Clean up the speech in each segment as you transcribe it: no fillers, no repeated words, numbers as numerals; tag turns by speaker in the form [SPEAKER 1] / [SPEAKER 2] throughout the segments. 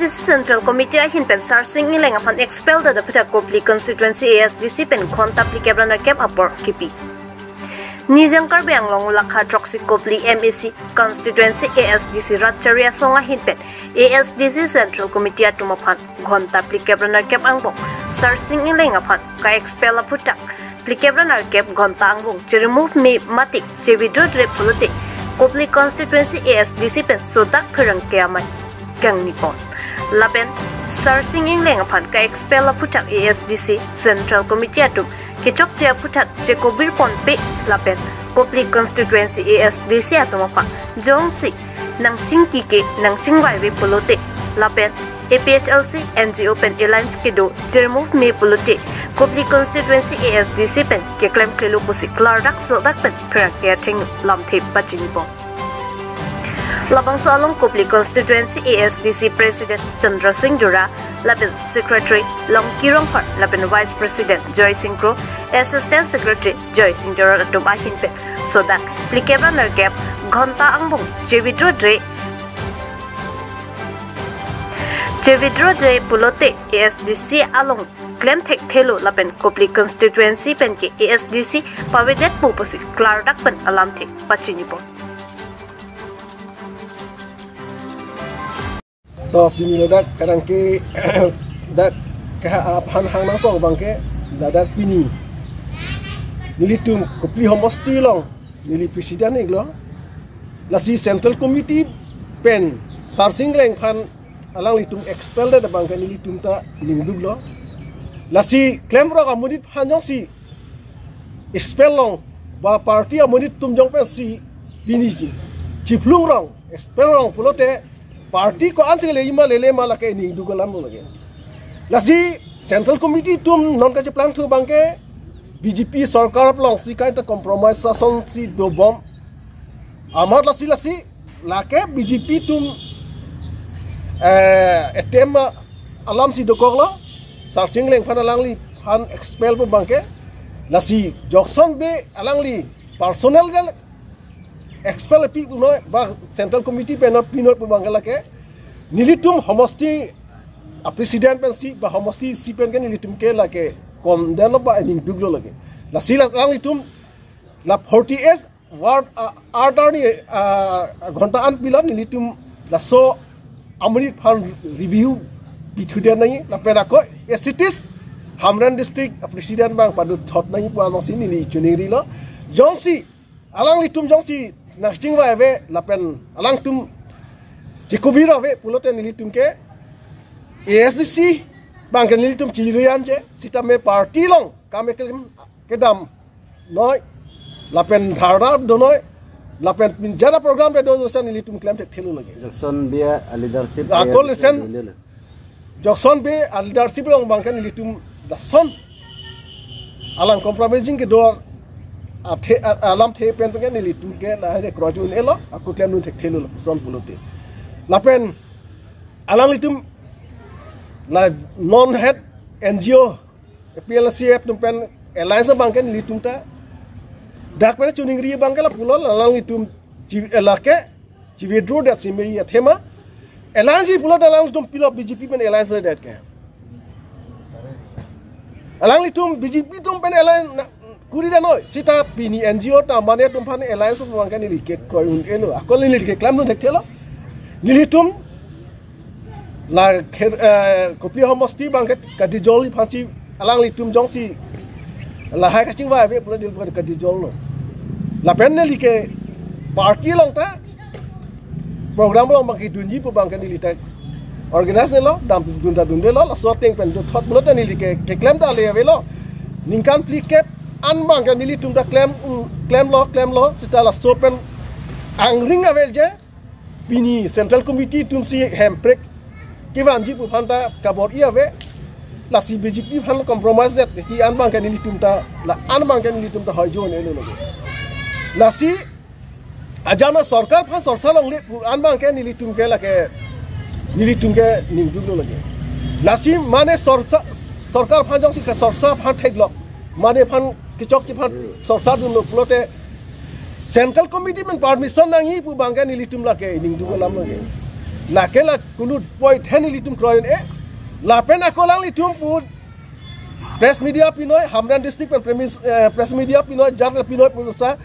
[SPEAKER 1] ASDC Central Committee ahin pen sarsing ileng upon expelled the Pata Kopli constituency ASDC pen khonta applicable cap apor kipi. Nizangkar Bang Long Lakha Troxy Kopli MEC constituency ASDC Ratcharia Songa Hinpet ASDC Central Committee atumapan khonta applicable cap angbong sarsing ileng upon ka expel a putak applicable cap khonta angbong to remove me matik che withdraw re politic Kopli constituency ASDC pen sodak phirang kiamai gang nipon lapen sarsing ileng upon ka expel a putak ASDC Central Committee atum Kichok che putat che kobir ponpe lapen Kopli constituency ASDC atomapa jongsi nang chingki ke nang chingwai we polote lapen APHLC NGO pen alliance kedo remove me polote Kopli constituency ASDC pen ke claim kelo pusi klarak so dak pen prakya thing lamthe pachinipo Labang Salong Kopli constituency ASDC President Chandra Singh Jura, Lapen Secretary Long Kirong Phar, Lapen Vice President Joy Singh Kro, Assistant Secretary Joy Singh Jura Atum Ahinpe, Sodak, Plikeba Nergap, Ghonta Angbong, Jevidro Dre Pulote, ASDC Along, Claim Tek Thelo, Lapen Kopli constituency Penke, ASDC, Pavedet Puposi, Clardak Pen Alamte, Pachinipo.
[SPEAKER 2] To pini dak kadang ke dak han hang nang ko bangke dadak pini nilitum Kopli homosti long nili presiden iglo lasi central committee pen sarsing leng khan alang litum expel da bangke nilitum ta lingdug lo lasi claim ro amudit hanjong si expel long ba party amudit tumjong pe si pini ji chiflung rong expel rong pulote Parti ko ansel lele malake ni dugalam lagi. Lasi Central Committee tum non kaje plan tu bangke BJP sarkar long si kai ta compromise sason si do bom. Amar lasi lake BJP tum etem alam si do koglo sarsing leng phan alang li phan expel po bangke lasi Jokson be alang li personal gal expel pi no ba Central Committee pe not pinot po bangala ke nilitum homosti a president pen si ba homosti si pen ke nilitum ke la ke kom delo ba ning duglo lage la sila lang litum la 48 ward order ni ghonta an pilot nilitum la so amri phan review bithude nai la pena ko cities Hamran district president bang padu thot nai pa no si nili chuning lo jongsi alang litum jongsi Nasting wa ave lapen alang tum cikubira ave pulote nilitum ke ASDC bangkan nilitum cirian je sita me party long kame kedam noi lapen dhara donoi lapen pinjara program be do san nilitum claim tek thelu lagi
[SPEAKER 3] Jackson be leadership
[SPEAKER 2] akol sen Jackson be leadership long bangkan nilitum dason alang compromising ke door alam the pen pengen ni litum ke la he krojun elo aku claim nun tek thelu son pulote lapen alang litum la non head NGO PLCF pen alliance bangken litum ta dak pen chuning ri bangkel pulol alang litum elake withdraw da sime ya thema alliance pulot alang litum pilo BJP pen alliance dat ke alang litum BJP tum pen alliance Kurida no sita pini NGO ta mane tum phan alliance bangkan ni ke koyun elo akol ni ke claim nun thelo nilitum la Kopli homosti bangket kadijol phachi alang litum jongsi la hai kasting wa ve pula dil kadijol no la pen ne like party long ta program long bangki dunji pu bangkan ni lita organize ne lo dam dunda dunde lo la sorting pen do thot bulot ni like ke claim da le ve lo ningkan plikep an bangkan nilitum da claim lo sita la sopen angring avel je bini Central Committee tum si hemprek kivan ji pu phanta kabor ia ve la si BJP phan compromise jet ti an bangkan nilitum ta la an bangkan nilitum ta hoijo ne lo lage la si ajana sarkar phan sarsa long le an bangkan nilitum ke la ke nilitum ke ning dug lo lage la si mane sarkar phan jong si ka sarsa phan thek lok mane phan kichok ki phan sarsa dun lo pulote Central Committee men permission nangi pu bangkan nilitum la ke ning dug lam lage la ke la kulut point hen litum kroyon la pen akolang litum put press media pinoi Hamdan district pen press media pinoi jarl pinoi pusa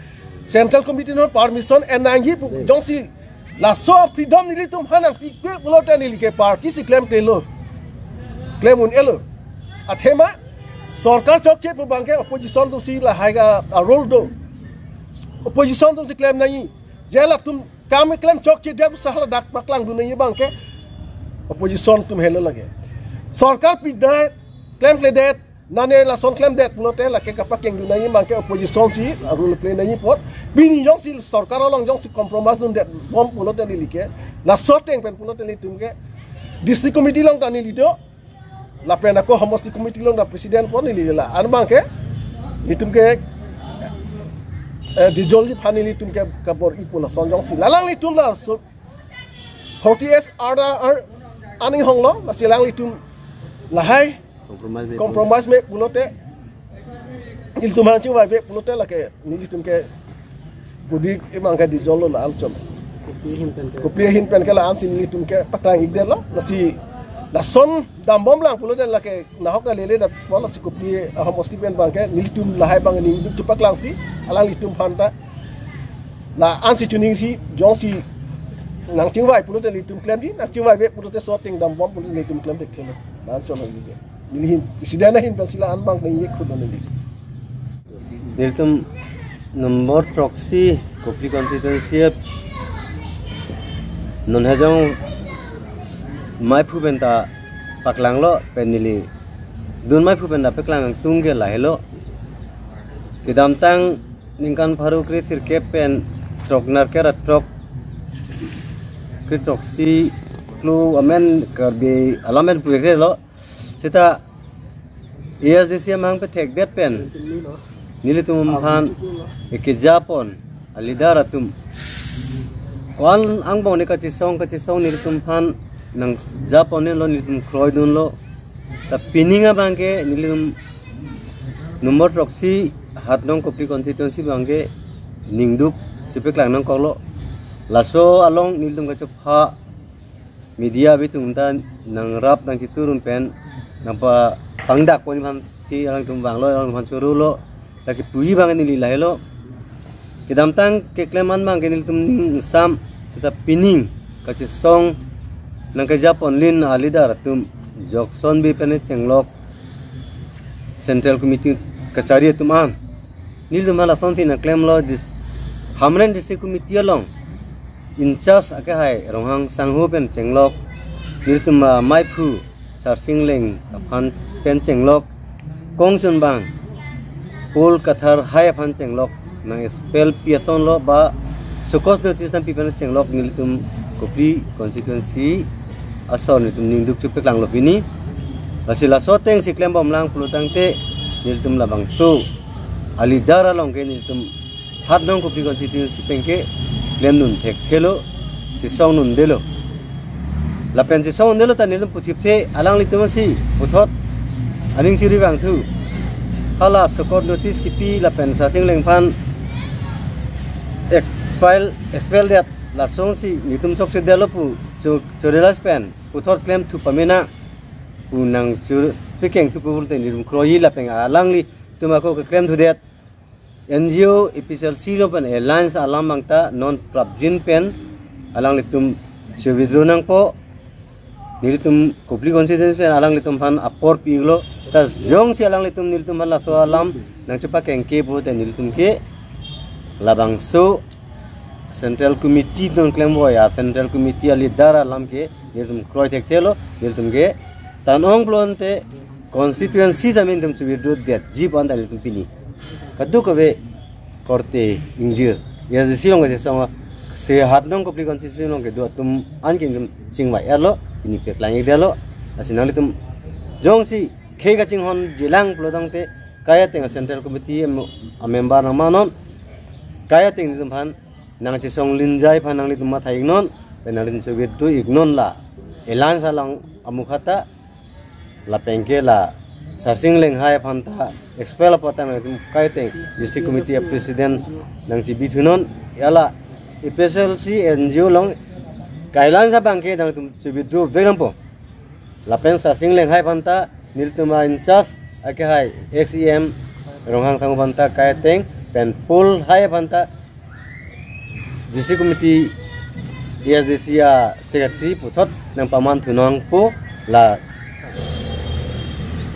[SPEAKER 2] central committee no permission enangi jongsi la so freedom litum hanang pikpe pulote ni like party si claim telo claim un elo athema sarkar chokche pu bangke opposition tu si la haiga role do opposition tu si claim nahi jela tum kami claim chokche dia sahla dak paklang du nahi bangke opposition tum helo lage sarkar pidai claim det nane la son claim det pulote la ke kapak yang du nahi bangke opposition si role play nahi pot bini yong si sarkar along yong si compromise dun det bom pulote ni like la sorteng pen pulote ni tum ke district committee long tani lido la pena ko homosti committee long da presiden pon ni la an bangke itum ke dijolji fanili tum ke kabor ipula sonjong si lalang litum la so 40s ar aning honglo la silang litum la hai compromise me pulote il tum han chuwa ve pulote la ke ni litum ke budi emang ka dijolo la al chom kopi hin pen ke la an sin litum ke paklang igder la si la son dambom lang pulo den la ke nahok na lele da wala si kopi homosti ben bangke nilitum la hai bang ni du tupak lang si alang litum phanta la an si tuning si jong si nang chingwai pulo den litum claim di nang chingwai ve pulo te sorting dambom pulo litum claim dek thelo ban chon ni je nilhin isidana hin pasila an bang ni khud na ni
[SPEAKER 3] nilitum number proxy kopi constituency non hajong mai phu benta paklang lo penili dun mai phu benta paklang tungge la helo kidam tang ningkan pharu kri sirke pen troknar kera trok kri troksi klu amen karbi alamen puge lo sita iya jisia mang pe tek det pen nili tum han ikijapon alidara tum kwan angbong ni kachisong nili tum han nang Japon ni lo nitum kroy dun lo ta pininga bangke nilum nomor proxy hat nong kopi constituency bangke ningdup tipek lang nong kolo laso along nilum ka chopha media bitung ta nang rap nang chiturun pen napa pangdak poni man ti alang tum bang lo alang man churu lo ta ki pui bang ni lai lo kidam tang ke kleman bang ke nilum ning sam ta pining ka chisong nang ke Japon lin alidar tum jokson bi pen tenglok central committee kachari tuman nil tum ala something na claim lo this Hamdan district committee along in charge ake hai ronghang sanghu pen tenglok nil tum mai phu sarsing leng phan pen tenglok kongsun bang pol kathar hai phan tenglok nang spell piason lo ba sukos notice tam pi pen tenglok nil tum kopi constituency ason itu ningduk cepek lang lopini lasila soteng si klem bom lang pulutang te niltum labang su alidara long ke niltum hat nong kopi constituency pengke klem nun tek thelo si song nun delo lapen si song delo ta niltum putip te alang litum si puthot aning siri bang thu hala sokot notice ki pi lapen sating leng phan file that la song si niltum chok se delo pu chorelas pen puthot claim thu pamena unang chur pikeng thu pul te nirum kroyi la peng alang li tumako ka claim thu det NGO official silo pen alliance alam mangta non prabjin pen alang li tum chewidro nang po nilitum kopli constituency pen alang li tum phan apor piglo tas jong si alang li tum nilitum la so alam nang chupa keng ke po te nilitum ke labang so central committee don claim boya central committee ali dara lam ke niltum kroy tek thelo niltum ke tanong blonte constituency zamin tum chubidro det jib on dal tum pini kadu kove korte injir ya silong ke sama se hat nong kopli constituency nong ke do tum ankin tum chingwa elo ini pek lang idelo asinang tum jong si ke ga chinghon jilang plodang te kaya teng central committee a member namanon kaya teng tum han nang song linjai phanang li tum mathai non penalin soviet tu ignon la elan salang amukhata la pengke la sarsing leng hai phanta expel patang tum kaite district committee president nang si bithunon yala special si NGO long kailan sa bangke dang tum withdraw vegampo lapen sa singleng hai panta niltuma insas ake hai XEM ronghang sangu panta kaiteng pen pul hai panta DC committee ESDC ya secretary putot nang paman thunong po la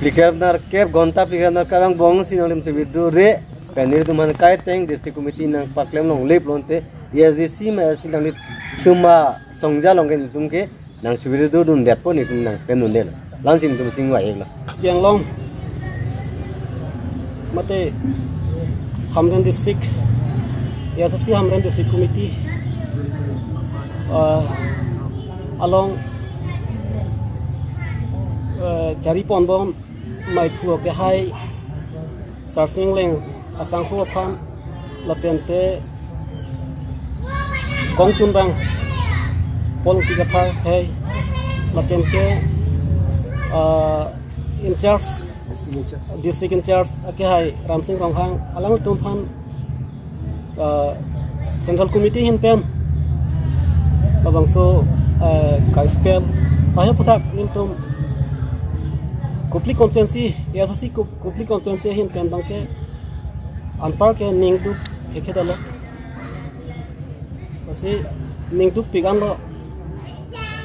[SPEAKER 3] Plikabnar kep gonta plikabnar kawang bong sinong lim withdraw re penir tuman kaiteng district committee nang paklem long lep lonte ESDC ma sinang tuma songja longken tumke nang withdraw dun depo ni tum nang pen dun del langsing tum singwa egla
[SPEAKER 4] yang long mate Hamdan district ESDC Hamdan district committee along jari ponbom mai phuo ke hai sarsing leng asang khu phan lapente kong chun bang pol ki ka phar hai lapente in charge district in charge ke hai ramsing ronghang alang tum phan central committee hin pen babang so kai spell ayo putak nim tum Kupli konsensi, ya sasi kupli konsensi hin pen bangke anpar ke ningduk keke dalo, masih ningduk pigan lo,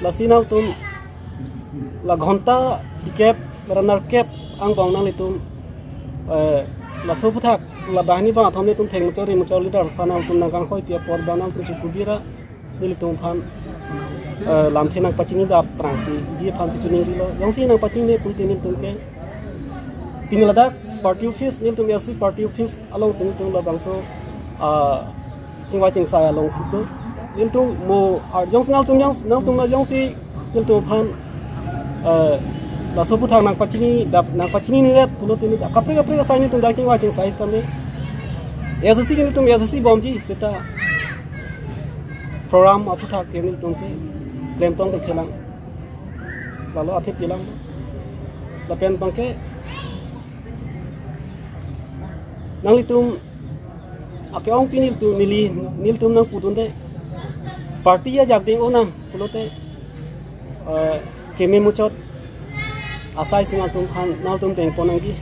[SPEAKER 4] lasi nang tum la ghonta dikep ranar kep ang bang nang litum, la soputak la bahani bang athom litum theng mucor lidar panang tum nang kangkoi pia por banang tum kubira litum pan lam thenang pachini da prangsi dia phan si chuning lo yang si nang paching ne pulti nim tum ke pinglada party office nim tum yasi party office along sing tum la bangso chingwa ching sa along situ nim tum mo yang snal tum yang si nim tum phan la so puthang nang pachini ni ret pulo tin kapre sa nim tum da chingwa ching sa istam ne yasi nim tum yasi bomji seta program aputhak ke nim tum ke Lem tong ke kelang, lalu akhir bilang, lapen bangke, nang litum, ake ong pinil tu nil tum nang putun de, parti ya jagding onang, pulo te, kemi mucot, asai singal tum han, nal tum deng ponang gi,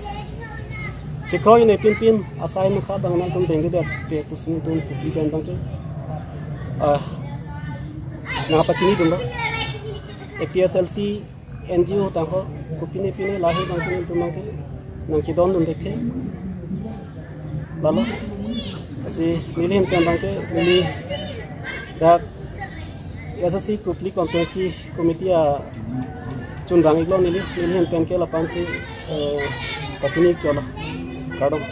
[SPEAKER 4] sikoi ne pin, asai muka bang nal tum deng gi de, pusin tum pupi den bangke, nang apa cini dulu, APSLC NGO tangko kupine lahir bangkini tumangke nang kidon dun dekhe lalu asi milih pen bangke milih dak yasasi kupli konsensi komite ya cundang iglo milih pen ke lapan si pachini chola kadong